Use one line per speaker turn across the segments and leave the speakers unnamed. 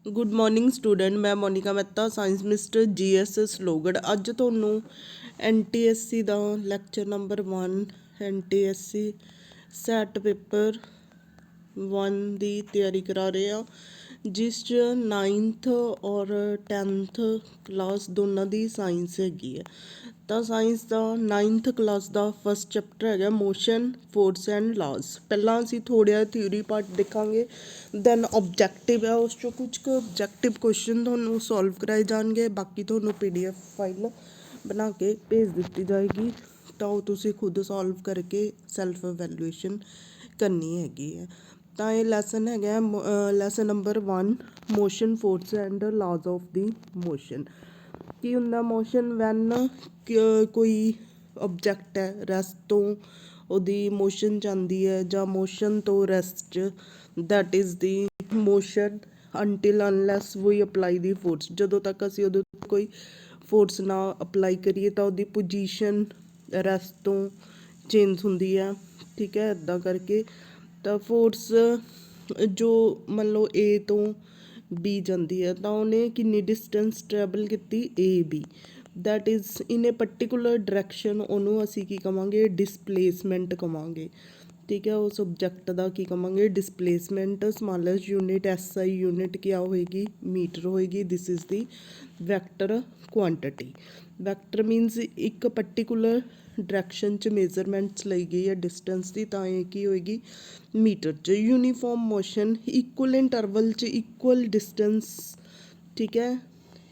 Good morning student. ਮੈਂ Monika Mehta, science mister GSS ਲੋਗੜ। ਅੱਜ ਤੁਹਾਨੂੰ NTSC ਦਾ lecture number 1 NTSC set paper 1 ਦੀ ਤਿਆਰੀ ਕਰਾ ਰਹੇ ਹਾਂ, ਜਿਸ 'ਚ 9th ਔਰ 10th ਕਲਾਸ ਦੋਨਾਂ ਦੀ ਸਾਇੰਸ ਹੈਗੀ ਹੈ। ਤਾਂ ਸਾਇੰਸ ਦਾ 9th ਕਲਾਸ ਦਾ ਫਸਟ ਚੈਪਟਰ ਹੈਗਾ ਮੋਸ਼ਨ, ਫੋਰਸ ਐਂਡ ਲਾਜ਼। ਪਹਿਲਾਂ ਅਸੀਂ ਥੋੜ੍ਹਾ ਥਿਊਰੀ ਪਾਰਟ ਦੇਖਾਂਗੇ, ਦੈਨ ਓਬਜੈਕਟਿਵ ਹੈ, ਉਸ 'ਚੋਂ ਕੁਝ ਕੁ ਓਬਜੈਕਟਿਵ ਕੁਐਸਚਨ ਤੁਹਾਨੂੰ ਸੋਲਵ ਕਰਾਏ ਜਾਣਗੇ। ਬਾਕੀ ਤੁਹਾਨੂੰ PDF ਫਾਈਲ ਬਣਾ ਕੇ ਭੇਜ ਦਿੱਤੀ ਜਾਏਗੀ, ਤਾਂ ਉਹ ਤੁਸੀਂ ਖੁਦ ਸੋਲਵ ਕਰਕੇ ਸੈਲਫ ਇਵੈਲੂਏਸ਼ਨ ਕਰਨੀ ਹੈਗੀ ਹੈ। ਤਾਂ ਇਹ ਲੈਸਨ ਹੈਗਾ lesson number 1 motion, force and laws of the motion. ਕੀ ਹੁੰਦਾ ਮੋਸ਼ਨ? ਵੈਨ ਕੋਈ ਓਬਜੈਕਟ ਹੈ ਰੈਸਟ ਤੋਂ ਉਹਦੀ ਮੋਸ਼ਨ ਜਾਂਦੀ ਹੈ, ਜਾਂ ਮੋਸ਼ਨ ਤੋਂ ਰੈਸਟ 'ਚ, that is the motion until unless we apply the force. ਜਦੋਂ ਤੱਕ ਅਸੀਂ ਉਹਦੇ ਉੱਤੇ ਕੋਈ ਫੋਰਸ ਨਾ ਅਪਲਾਈ ਕਰੀਏ ਤਾਂ ਉਹਦੀ ਪੋਜੀਸ਼ਨ ਰੈਸਟ ਤੋਂ ਚੇਂਜ ਹੁੰਦੀ ਹੈ। ਠੀਕ ਹੈ, ਇੱਦਾਂ ਕਰਕੇ ਤਾਂ ਫੋਰਸ ਜੋ ਮੰਨ ਲਓ A ਤੋਂ B ਜਾਂਦੀ ਹੈ, ਤਾਂ ਉਹਨੇ ਕਿੰਨੀ ਡਿਸਟੈਂਸ ਟਰੈਵਲ ਕੀਤੀ? AB, that is in A particular direction. ਉਹਨੂੰ ਅਸੀਂ ਕੀ ਕਹਾਂਗੇ? ਡਿਸਪਲੇਸਮੈਂਟ ਕਹਾਂਗੇ। ਠੀਕ ਹੈ, ਉਸ ਸਬਜੈਕਟ ਦਾ ਕੀ ਕਹਾਂਗੇ? Displacement. Smallest unit SI unit ਕਿਆ ਹੋਏਗੀ? ਮੀਟਰ ਹੋਏਗੀ। ਦਿਸ is the vector quantity. Vector means ਇੱਕ ਪਰਟੀਕੂਲਰ ਡਾਇਰੈਕਸ਼ਨ 'ਚ ਮੇਜ਼ਰਮੈਂਟਸ ਲਈ ਗਈ ਹੈ ਡਿਸਟੈਂਸ ਦੀ, ਤਾਂ ਇਹ ਕੀ ਹੋਏਗੀ? ਮੀਟਰ 'ਚ। ਯੂਨੀਫਾਰਮ ਮੋਸ਼ਨ, ਇਕੁਅਲ ਇੰਟਰਵਲ 'ਚ ਇਕੁਅਲ ਡਿਸਟੈਂਸ, ਠੀਕ ਹੈ,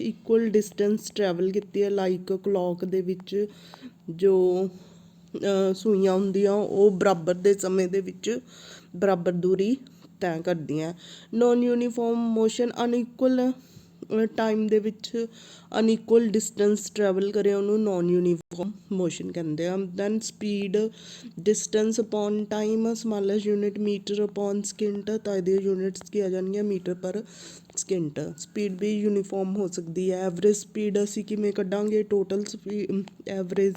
ਇਕੁਅਲ ਡਿਸਟੈਂਸ ਟਰੈਵਲ ਕੀਤੀ ਹੈ। ਲਾਈਕ ਕਲੋਕ ਦੇ ਵਿੱਚ ਜੋ ਸੂਈਆਂ ਹੁੰਦੀਆਂ ਉਹ ਬਰਾਬਰ ਦੇ ਸਮੇਂ ਦੇ ਵਿੱਚ ਬਰਾਬਰ ਦੂਰੀ ਤੈਅ ਕਰਦੀਆਂ। ਨੋਨ ਯੂਨੀਫਾਰਮ ਮੋਸ਼ਨ, ਅਨਇਕੁਅਲ ਟਾਈਮ ਦੇ ਵਿੱਚ ਅਨਇਕੁਅਲ ਡਿਸਟੈਂਸ ਟਰੈਵਲ ਕਰੇ, ਉਹਨੂੰ ਨੋਨ ਯੂਨੀਫਾਰਮ ਮੋਸ਼ਨ ਕਹਿੰਦੇ ਆ। Then speed, distance upon time, smallest unit metre upon second, ਤਾਂ ਇਹਦੀਆਂ ਯੂਨਿਟਸ ਕੀ ਆ ਜਾਣਗੀਆਂ? Metre per second. ਸਪੀਡ ਵੀ ਯੂਨੀਫਾਰਮ ਹੋ ਸਕਦੀ ਹੈ। ਐਵਰੇਜ ਸਪੀਡ ਅਸੀਂ ਕਿਵੇਂ ਕੱਢਾਂਗੇ? Total speed, average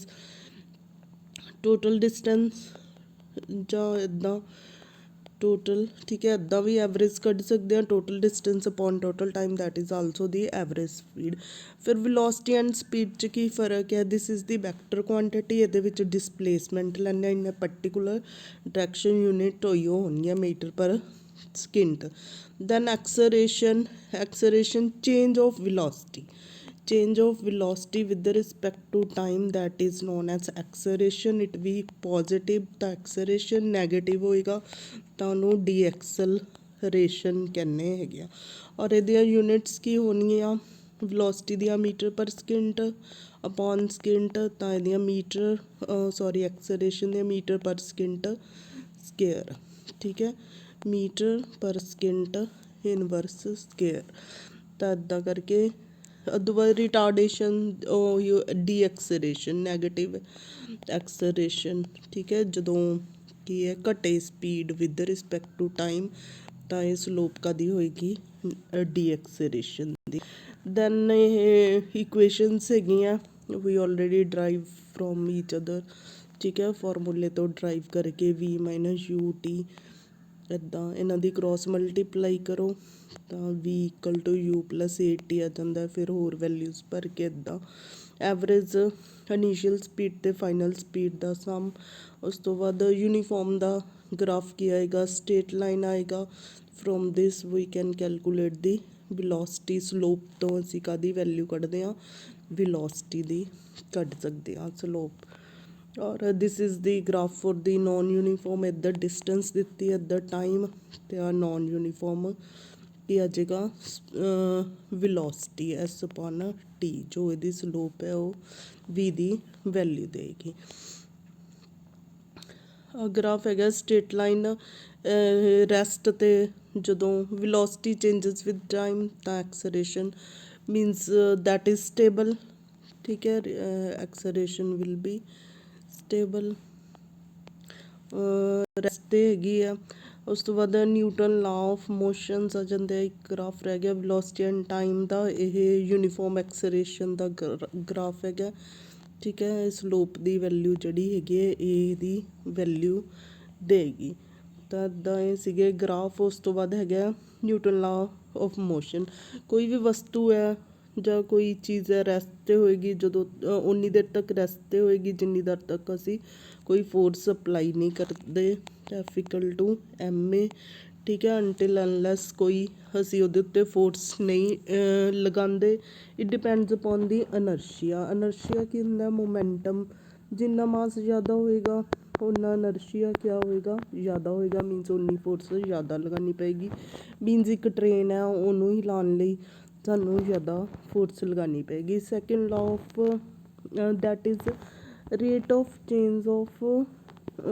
total distance, ਜਾਂ ਇੱਦਾਂ ਟੋਟਲ, ਠੀਕ ਹੈ, ਇੱਦਾਂ ਵੀ ਐਵਰੇਜ ਕੱਢ ਸਕਦੇ ਹਾਂ। Total distance upon total time, that is also the average speed. ਫਿਰ ਵੈਲੋਸਿਟੀ ਐਂਡ ਸਪੀਡ 'ਚ ਕੀ ਫਰਕ ਹੈ? This is the vector quantity. ਇਹਦੇ ਵਿੱਚ ਡਿਸਪਲੇਸਮੈਂਟ ਲੈਂਦੇ ਇਨ ਪਰਟੀਕੂਲਰ ਡਾਇਰੈਕਸ਼ਨ, ਯੂਨਿਟ ਹੋਈਓ ਹੋਣਗੀਆਂ metre per second. Then acceleration, acceleration change of velocity, change of velocity with respect to time, that is known as acceleration। it ਵੀ positive ਤਾਂ acceleration, negative ਹੋਏਗਾ ਤਾਂ ਉਹਨੂੰ ਡੀਐਕਸਲਰੇਸ਼ਨ ਕਹਿੰਦੇ ਹੈਗੇ ਆ। ਔਰ ਇਹਦੀਆਂ ਯੂਨਿਟਸ ਕੀ ਹੋਣਗੀਆਂ? ਵੈਲੋਸਿਟੀ ਦੀਆਂ metre per second upon second, ਤਾਂ ਇਹਦੀਆਂ ਮੀਟਰ ਐਕਸਲਰੇਸ਼ਨ ਦੀਆਂ ਮੀਟਰ ਪਰ ਸਕਿੰਟ ਸਕੇਅਰ। ਠੀਕ ਹੈ, metre per second inverse square. ਤਾਂ ਇੱਦਾਂ ਕਰਕੇ otherwise retardation, deceleration, negative acceleration. ਠੀਕ ਹੈ, ਜਦੋਂ ਕੀ ਹੈ ਘਟੇ speed with respect to time, ਤਾਂ ਇਹ ਸਲੋਪ ਕਾਹਦੀ ਹੋਏਗੀ? ਡੀਐਕਸਲਰੇਸ਼ਨ ਦੀ। ਦੈਨ ਇਹ ਇਕੁਏਸ਼ਨਸ ਹੈਗੀਆਂ, we already derive from each other. ਠੀਕ ਹੈ, ਫਾਰਮੂਲੇ ਤੋਂ ਡਰਾਈਵ ਕਰਕੇ V - UT, ਇੱਦਾਂ ਇਹਨਾਂ ਦੀ ਕ੍ਰੋਸ ਮਲਟੀਪਲਾਈ ਕਰੋ ਤਾਂ V = U + AT ਆ ਜਾਂਦਾ। ਫਿਰ ਹੋਰ ਵੈਲਿਊਜ਼ ਭਰ ਕੇ ਇੱਦਾਂ। ਐਵਰੇਜ ਇਨੀਸ਼ੀਅਲ ਸਪੀਡ ਅਤੇ ਫਾਈਨਲ ਸਪੀਡ ਦਾ ਸਮ। ਉਸ ਤੋਂ ਬਾਅਦ ਯੂਨੀਫਾਰਮ ਦਾ ਗ੍ਰਾਫ ਕੀ ਆਏਗਾ? ਸਟੇਟ ਲਾਈਨ ਆਏਗਾ। From this we can calculate the velocity. Slope ਤੋਂ ਅਸੀਂ ਕਾਹਦੀ ਵੈਲਿਊ ਕੱਢਦੇ ਹਾਂ? ਵੈਲੋਸਿਟੀ ਦੀ ਕੱਢ ਸਕਦੇ ਹਾਂ ਸਲੋਪ। ਔਰ ਦਿਸ is the graph for the non uniform. ਇੱਧਰ ਡਿਸਟੈਂਸ ਦਿੱਤੀ, ਇੱਧਰ ਟਾਈਮ, ਅਤੇ ਆ ਨੋਨ ਯੂਨੀਫਾਰਮ ਕੀ ਆ ਜਾਏਗਾ? ਵੈਲੋਸਿਟੀ S/T, ਜੋ ਇਹਦੀ ਸਲੋਪ ਹੈ ਉਹ V ਦੀ ਵੈਲਿਊ ਦੇਗੀ। ਗ੍ਰਾਫ ਹੈਗਾ ਸਟੇਟ ਲਾਈਨ, ਰੈਸਟ 'ਤੇ ਜਦੋਂ ਵੈਲੋਸਿਟੀ ਚੇਂਜਸ ਵਿਦ ਟਾਈਮ, ਤਾਂ acceleration means that is stable. ਠੀਕ ਹੈ, acceleration will be stable. Rest 'ਤੇ ਹੈਗੀ ਆ। ਉਸ ਤੋਂ ਬਾਅਦ ਨਿਊਟਨ ਲਾ ਆਫ ਮੋਸ਼ਨਸ ਆ ਜਾਂਦੇ। ਇੱਕ ਗ੍ਰਾਫ ਰਹਿ ਗਿਆ ਵੈਲੋਸਿਟੀ ਐਂਡ ਟਾਈਮ ਦਾ, ਇਹ ਯੂਨੀਫਾਰਮ ਐਕਸਲਰੇਸ਼ਨ ਦਾ ਗ੍ਰਾਫ ਹੈਗਾ। ਠੀਕ ਹੈ, ਸਲੋਪ ਦੀ ਵੈਲਿਊ ਜਿਹੜੀ ਹੈਗੀ ਹੈ A ਦੀ ਵੈਲਿਊ ਦੇਗੀ। ਤਾਂ ਇੱਦਾਂ ਇਹ ਸੀਗੇ ਗ੍ਰਾਫ। ਉਸ ਤੋਂ ਬਾਅਦ ਹੈਗਾ ਨਿਊਟਨ ਲਾ ऑफ मोशन। कोई भी वस्तु है ਜਾਂ ਕੋਈ ਚੀਜ਼ ਹੈ ਰੈਸਟ 'ਤੇ ਹੋਏਗੀ, ਜਦੋਂ ਉਨੀ ਦੇਰ ਤੱਕ ਰੈਸਟ 'ਤੇ ਹੋਏਗੀ ਜਿੰਨੀ ਦੇਰ ਤੱਕ ਅਸੀਂ ਕੋਈ ਫੋਰਸ ਅਪਲਾਈ ਨਹੀਂ ਕਰਦੇ। ਐਫੀਕਲ ਟੂ MA, ਠੀਕ ਹੈ। ਅਨਟਿਲ ਅਨਲੈਸ ਕੋਈ ਅਸੀਂ ਉਹਦੇ ਉੱਤੇ ਫੋਰਸ ਨਹੀਂ ਲਗਾਉਂਦੇ। ਇਟ ਡਿਪੈਂਡਸ ਅਪੋਨ ਦੀ ਅਨਰਸ਼ੀਆ। ਅਨਰਸ਼ੀਆ ਕੀ ਹੁੰਦਾ? ਮੋਮੈਂਟਮ। ਜਿੰਨਾ ਮਾਸ ਜ਼ਿਆਦਾ ਹੋਏਗਾ ਉਨਾ ਇਨਰਸ਼ੀਆ ਕਿਆ ਹੋਏਗਾ? ਜ਼ਿਆਦਾ ਹੋਏਗਾ। ਮੀਨਸ ਉਨੀ ਫੋਰਸ ਜ਼ਿਆਦਾ ਲਗਾਉਣੀ ਪਏਗੀ। ਮੀਨਸ ਇੱਕ ਟ੍ਰੇਨ ਹੈ, ਉਹਨੂੰ ਹਿਲਾਉਣ ਲਈ ਸਾਨੂੰ ਜ਼ਿਆਦਾ ਫੋਰਸ ਲਗਾਉਣੀ ਪਏਗੀ। Second law of that is rate of change of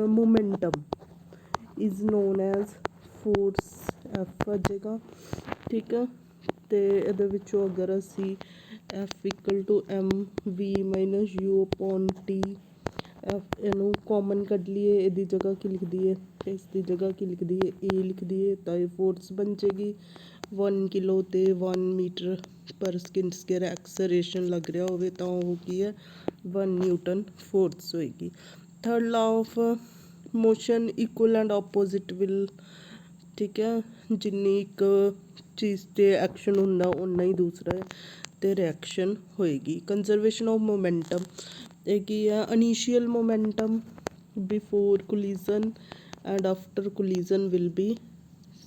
momentum is non as force F ਆ ਜਾਏਗਾ, ਠੀਕ ਹੈ। ਅਤੇ ਇਹਦੇ ਵਿੱਚੋਂ ਅਗਰ ਅਸੀਂ F equal to MV minus U upon T F ਇਹਨੂੰ ਕਾਮਨ ਕੱਢ ਲਈਏ, ਇਹਦੀ ਜਗ੍ਹਾ ਕੀ ਲਿਖ ਦਈਏ, ਇਸ ਦੀ ਜਗ੍ਹਾ ਕੀ ਲਿਖ ਦਈਏ, A ਲਿਖ ਦਈਏ, ਤਾਂ ਇਹ ਫੋਰਸ ਬਣ ਜਾਏਗੀ। 1 ਕਿਲੋ ਤੇ 1 metre per second square acceleration ਲੱਗ ਰਿਹਾ ਹੋਵੇ ਤਾਂ ਉਹ ਕੀ ਹੈ? 1 ਨਿਊਟਨ ਫੋਰਸ ਹੋਏਗੀ। Third law of motion equal and opposite will, ਠੀਕ ਹੈ। ਜਿੰਨੀ ਇੱਕ ਚੀਜ਼ 'ਤੇ ਐਕਸ਼ਨ ਹੁੰਦਾ ਓਨਾ ਹੀ ਦੂਸਰਾ 'ਤੇ ਰਿਐਕਸ਼ਨ ਹੋਏਗੀ। ਕੰਜ਼ਰਵੇਸ਼ਨ ਆਫ ਮੋਮੈਂਟਮ ਇਹ ਕੀ ਹੈ? Initial momentum before collision and after collision will be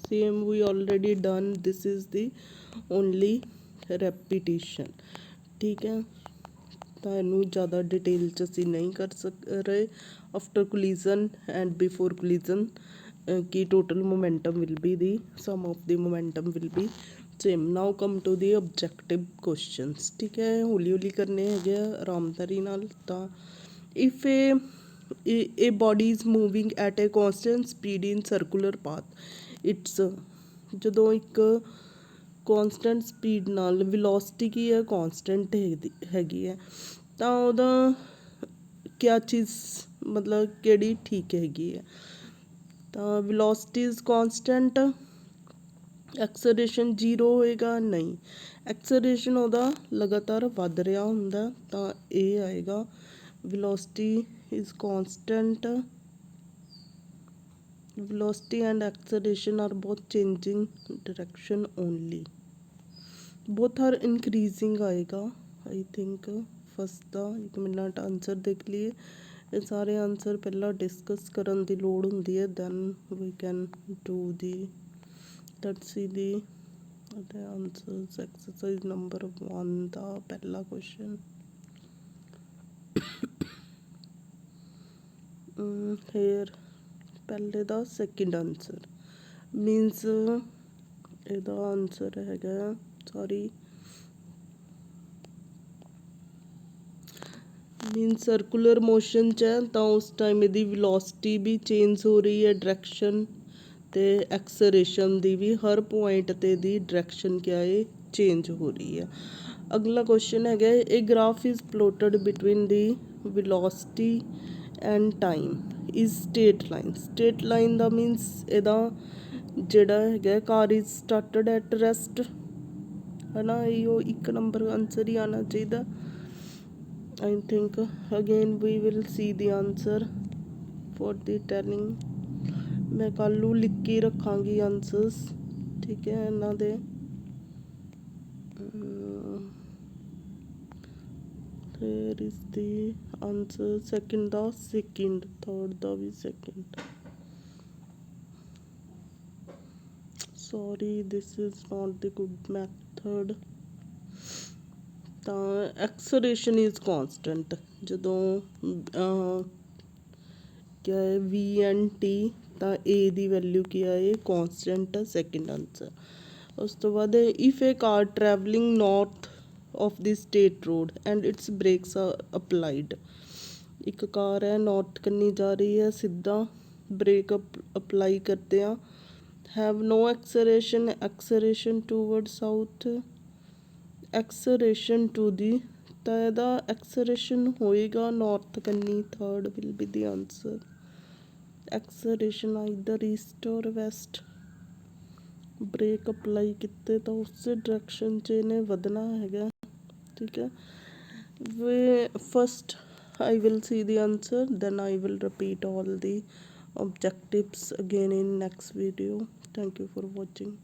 same. We already done, this is the only repetition, ਠੀਕ ਹੈ। ਤਾਂ ਇਹਨੂੰ ਜ਼ਿਆਦਾ ਡਿਟੇਲ 'ਚ ਅਸੀਂ ਨਹੀਂ ਕਰ ਰਹੇ। After collision and before collision ਕੀ total momentum will be the sum of the momentum will be same. Now come to the objective questions, ਠੀਕ ਹੈ। ਹੌਲੀ ਹੌਲੀ ਕਰਨੇ ਹੈਗੇ ਆ ਆਰਾਮਦਾਰੀ ਨਾਲ। ਤਾਂ if a body is moving at a constant speed in circular path, its ਜਦੋਂ ਇੱਕ ਕੌਂਸਟੈਂਟ ਸਪੀਡ ਨਾਲ ਵੈਲੋਸਿਟੀ ਕੀ ਹੈ? ਕੌਂਸਟੈਂਟ ਹੈਗੀ ਹੈ, ਤਾਂ ਉਹਦਾ ਕਿਆ ਚੀਜ਼ ਮਤਲਬ ਕਿਹੜੀ ਠੀਕ ਹੈਗੀ ਹੈ? ਤਾਂ ਵੈਲੋਸਿਟੀ ਇਜ਼ ਕੌਂਸਟੈਂਟ, ਐਕਸਲਰੇਸ਼ਨ 0 ਹੋਏਗਾ? ਨਹੀਂ, ਐਕਸਲਰੇਸ਼ਨ ਉਹਦਾ ਲਗਾਤਾਰ ਵੱਧ ਰਿਹਾ ਹੁੰਦਾ, ਤਾਂ ਇਹ ਆਏਗਾ velocity is constant. Velocity and acceleration are both changing direction only. Both are increasing आएगा आई थिंक। फर्स्ट का 1 मिनट आंसर देख लिए। ये सारे आंसर पहला डिस्कस करन दी लोड़ हुंदी है, then we can do the let's see the answers. Exercise number 1 का पहला क्वेश्चन हेयर पहले दा सैकेंड आंसर मीनस ਇਹਦਾ ਆਂਸਰ ਹੈਗਾ ਮੀਨ ਸਰਕੂਲਰ ਮੋਸ਼ਨ 'ਚ ਹੈ ਤਾਂ ਉਸ ਟਾਈਮ ਇਹਦੀ ਵੈਲੋਸਿਟੀ ਵੀ ਚੇਂਜ ਹੋ ਰਹੀ ਹੈ, ਡਾਇਰੈਕਸ਼ਨ ਅਤੇ ਐਕਸਲਰੇਸ਼ਨ ਦੀ ਵੀ ਹਰ ਪੁਆਇੰਟ 'ਤੇ ਦੀ ਡਾਇਰੈਕਸ਼ਨ ਕਿਆ ਹੈ? ਚੇਂਜ ਹੋ ਰਹੀ ਹੈ। ਅਗਲਾ ਕੁਐਸਚਨ ਹੈਗਾ ਇਹ graph is plotted between the velocity and time is straight line. Straight line ਦਾ ਮੀਨਸ ਇਹਦਾ ਜਿਹੜਾ ਹੈਗਾ car is started at rest, ਹੈ ਨਾ। ਇਹੋ 1 ਨੰਬਰ ਆਂਸਰ ਹੀ ਆਉਣਾ ਚਾਹੀਦਾ I think. Again we will see the answer for the telling. ਮੈਂ ਕੱਲ੍ਹ ਨੂੰ ਲਿਖ ਕੇ ਰੱਖਾਂਗੀ ਆਂਸਰਸ, ਠੀਕ ਹੈ ਇਹਨਾਂ ਦੇ। ਫਿਰ ਇਸ ਦੀ ਆਂਸਰ ਸੈਕਿੰਡ ਦਾ ਸੈਕਿੰਡ, ਥਰਡ ਦਾ ਵੀ second. Sorry this is not the good method. ਤਾਂ ਐਕਸਲਰੇਸ਼ਨ ਇਜ਼ ਕੌਂਸਟੈਂਟ ਜਦੋਂ ਕਿਆ ਹੈ VNT, ਤਾਂ A ਦੀ ਵੈਲਿਊ ਕੀ ਆਏ? ਕੌਂਸਟੈਂਟ, ਸੈਕਿੰਡ ਆਂਸਰ। ਉਸ ਤੋਂ ਬਾਅਦ if A car travelling north of the state road and it's brakes applied. ਇੱਕ ਕਾਰ ਹੈ ਨੌਰਥ ਕੰਨੀ ਜਾ ਰਹੀ ਹੈ, ਸਿੱਧਾ ਬ੍ਰੇਕ ਅਪਲਾਈ ਕਰਦੇ ਆ। Have no acceleration toward south, acceleration to the, ਤਾਂ ਇਹਦਾ ਐਕਸਲਰੇਸ਼ਨ ਹੋਏਗਾ ਨੌਰਥ ਕੰਨੀ, third will be the answer. Acceleration either east or west. Brake apply ਕੀਤੇ ਤਾਂ ਉਸੇ ਡਾਇਰੈਕਸ਼ਨ 'ਚ ਇਹਨੇ ਵਧਣਾ ਹੈਗਾ, ਠੀਕ ਹੈ। ਵੇ first I will see the answer, then I will repeat all the objectives again in next video. Thank you for watching.